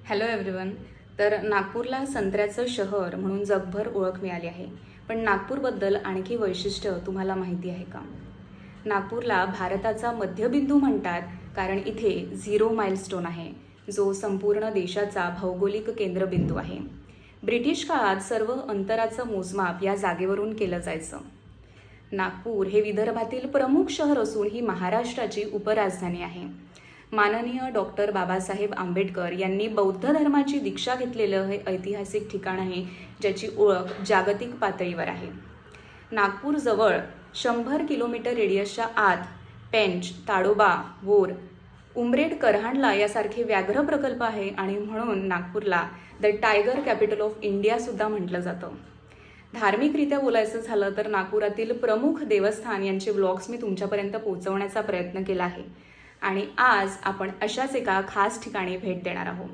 Hello everyone. तर नागपूरला संत्र्याचं शहर म्हणून जगभर ओळख मिळाली आहे. पण नागपूरबद्दल आणखी वैशिष्ट्य तुम्हाला माहिती आहे का? नागपूरला भारताचा मध्यबिंदू म्हणतात कारण इथे 0 माइलस्टोन आहे, जो संपूर्ण देशाचा भौगोलिक केंद्रबिंदू आहे. ब्रिटिश काळात सर्व अंतराचं मोजमाप या जागेवरून केलं जायचं. नागपूर हे विदर्भातील प्रमुख शहर असून ही महाराष्ट्राची उपराजधानी आहे. माननीय डॉक्टर बाबासाहेब आंबेडकर यांनी बौद्ध धर्माची दीक्षा घेतलेलं हे ऐतिहासिक ठिकाण आहे, ज्याची ओळख जागतिक पातळीवर आहे. नागपूरजवळ 100 किलोमीटर रेडियसच्या आत पेंच, ताडोबा, वोर, उमरेड, करहांडला यासारखे व्याघ्र प्रकल्प आहे आणि म्हणून नागपूरला the tiger capital of India सुद्धा म्हटलं जातं. धार्मिकरित्या बोलायचं झालं तर नागपुरातील प्रमुख देवस्थान यांचे व्लॉग्स मी तुमच्यापर्यंत पोहोचवण्याचा प्रयत्न केला आहे आणि आज आपण अशाच एका खास ठिकाणी भेट देणार आहोत.